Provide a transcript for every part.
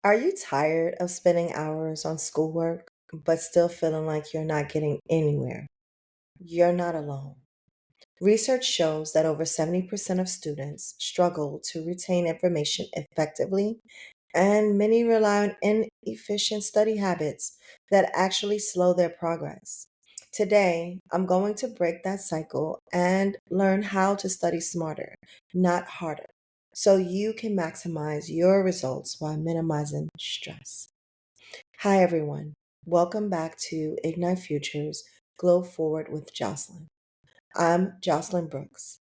Are you tired of spending hours on schoolwork, but still feeling like you're not getting anywhere? You're not alone. Research shows that over 70% of students struggle to retain information effectively, and many rely on inefficient study habits that actually slow their progress. Today, I'm going to break that cycle and learn how to study smarter, not harder, so you can maximize your results while minimizing stress. Hi, everyone. Welcome back to Ignite Futures Glow Forward with Jocelyn. I'm Jocelyn Brooks.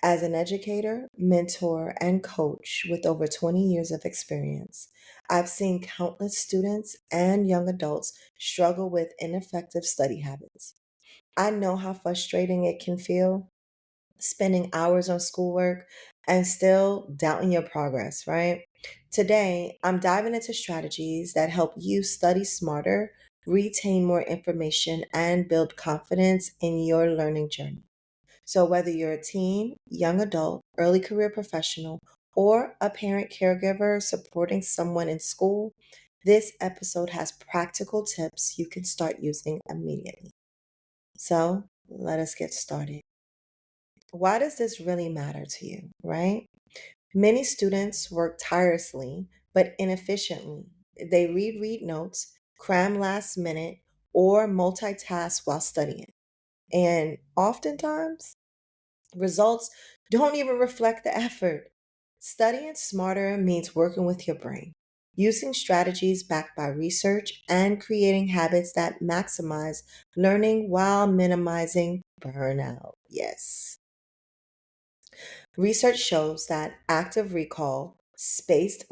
As an educator, mentor, and coach with over 20 years of experience, I've seen countless students and young adults struggle with ineffective study habits. I know how frustrating it can feel spending hours on schoolwork and still doubting your progress, right? Today, I'm diving into strategies that help you study smarter, retain more information, and build confidence in your learning journey. So, whether you're a teen, young adult, early career professional, or a parent caregiver supporting someone in school, this episode has practical tips you can start using immediately. So, let us get started. Why does this really matter to you, right? Many students work tirelessly but inefficiently. They read notes, cram last minute, or multitask while studying. And oftentimes, results don't even reflect the effort. Studying smarter means working with your brain, using strategies backed by research, and creating habits that maximize learning while minimizing burnout. Yes. Research shows that active recall, spaced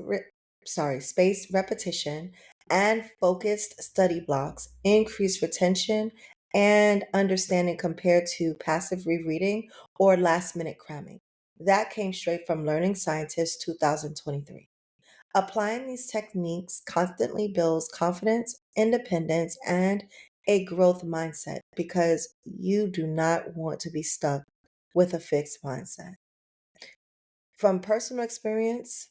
repetition, and focused study blocks increase retention and understanding compared to passive rereading or last-minute cramming. That came straight from Learning Scientist 2023. Applying these techniques constantly builds confidence, independence, and a growth mindset because you do not want to be stuck with a fixed mindset. From personal experience,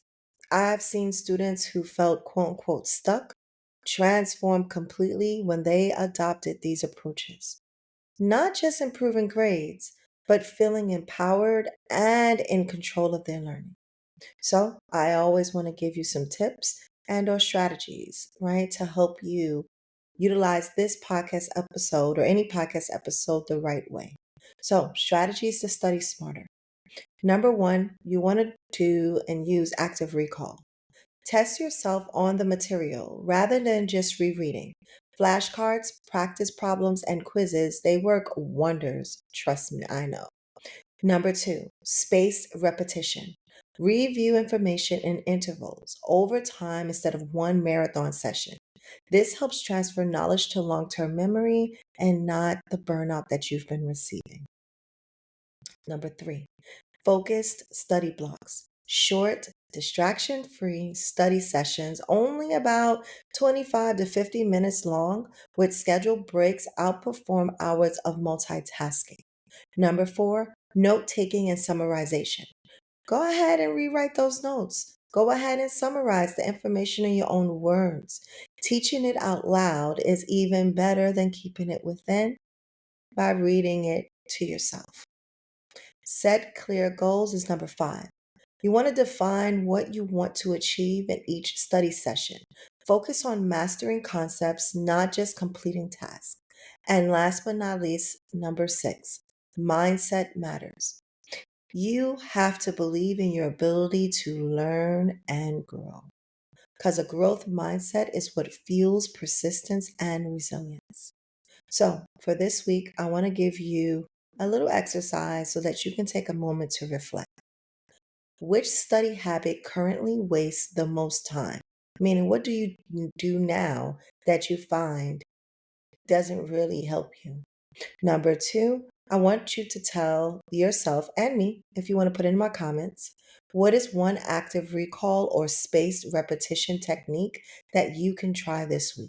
I've seen students who felt quote unquote stuck transform completely when they adopted these approaches. Not just improving grades, but feeling empowered and in control of their learning. So I always want to give you some tips and or strategies, right, to help you utilize this podcast episode or any podcast episode the right way. So strategies to study smarter. Number one, you want to do and use active recall. Test yourself on the material rather than just rereading. Flashcards, practice problems, and quizzes, they work wonders. Trust me, I know. Number two, spaced repetition. Review information in intervals over time instead of one marathon session. This helps transfer knowledge to long term memory and not the burnout that you've been receiving. Number three, focused study blocks. Short, distraction free study sessions, only about 25 to 50 minutes long, with scheduled breaks outperform hours of multitasking. Number four, note taking and summarization. Go ahead and rewrite those notes. Go ahead and summarize the information in your own words. Teaching it out loud is even better than keeping it within by reading it to yourself. Set clear goals is number five. You want to define what you want to achieve in each study session. Focus on mastering concepts, not just completing tasks. And last but not least, number six, mindset matters. You have to believe in your ability to learn and grow because a growth mindset is what fuels persistence and resilience. So, for this week, I want to give you a little exercise so that you can take a moment to reflect. Which study habit currently wastes the most time? Meaning, what do you do now that you find doesn't really help you? Number two, I want you to tell yourself and me, if you want to put it in my comments, what is one active recall or spaced repetition technique that you can try this week?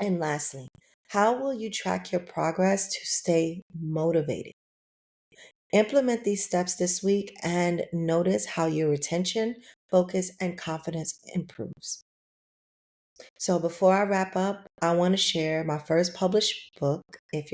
And lastly, how will you track your progress to stay motivated? Implement these steps this week and notice how your retention, focus, and confidence improves. So before I wrap up, I want to share my first published book. If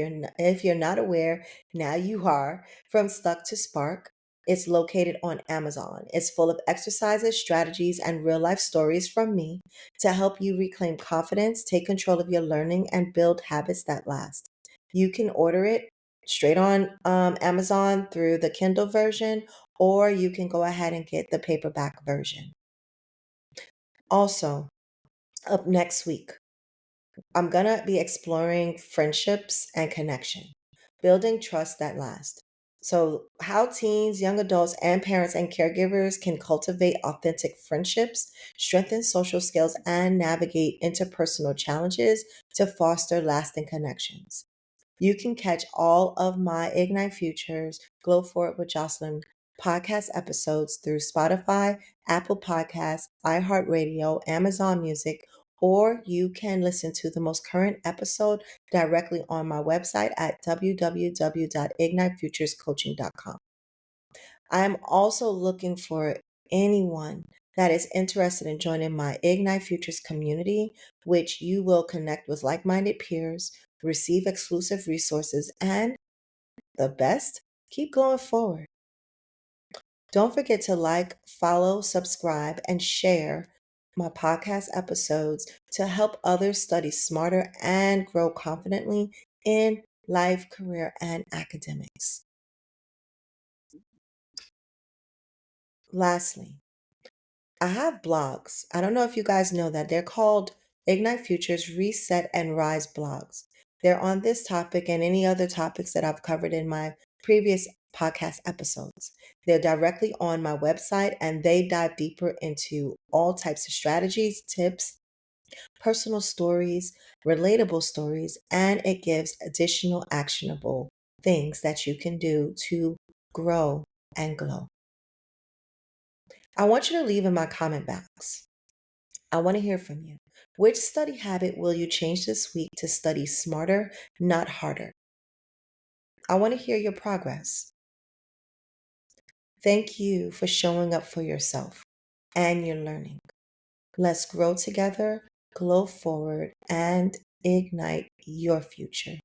you're not aware, now you are, From Stuck to Spark. It's located on Amazon. It's full of exercises, strategies, and real life stories from me to help you reclaim confidence, take control of your learning, and build habits that last. You can order it straight on Amazon through the Kindle version, or you can go ahead and get the paperback version. Also, up next week, I'm going to be exploring friendships and connection, building trust that lasts. So, how teens, young adults, and parents and caregivers can cultivate authentic friendships, strengthen social skills, and navigate interpersonal challenges to foster lasting connections. You can catch all of my Ignite Futures Glow Forward with Jocelyn podcast episodes through Spotify, Apple Podcasts, iHeartRadio, Amazon Music, or you can listen to the most current episode directly on my website at www.ignitefuturescoaching.com. I am also looking for anyone that is interested in joining my Ignite Futures community, which you will connect with like minded peers, receive exclusive resources, and the best, keep going forward. Don't forget to like, follow, subscribe, and share my podcast episodes to help others study smarter and grow confidently in life, career, and academics. Lastly, I have blogs. I don't know if you guys know that. They're called Ignite Futures Reset and Rise blogs. They're on this topic and any other topics that I've covered in my previous podcast episodes. They're directly on my website and they dive deeper into all types of strategies, tips, personal stories, relatable stories, and it gives additional actionable things that you can do to grow and glow. I want you to leave in my comment box. I want to hear from you. Which study habit will you change this week to study smarter, not harder? I want to hear your progress. Thank you for showing up for yourself and your learning. Let's grow together, glow forward, and ignite your future.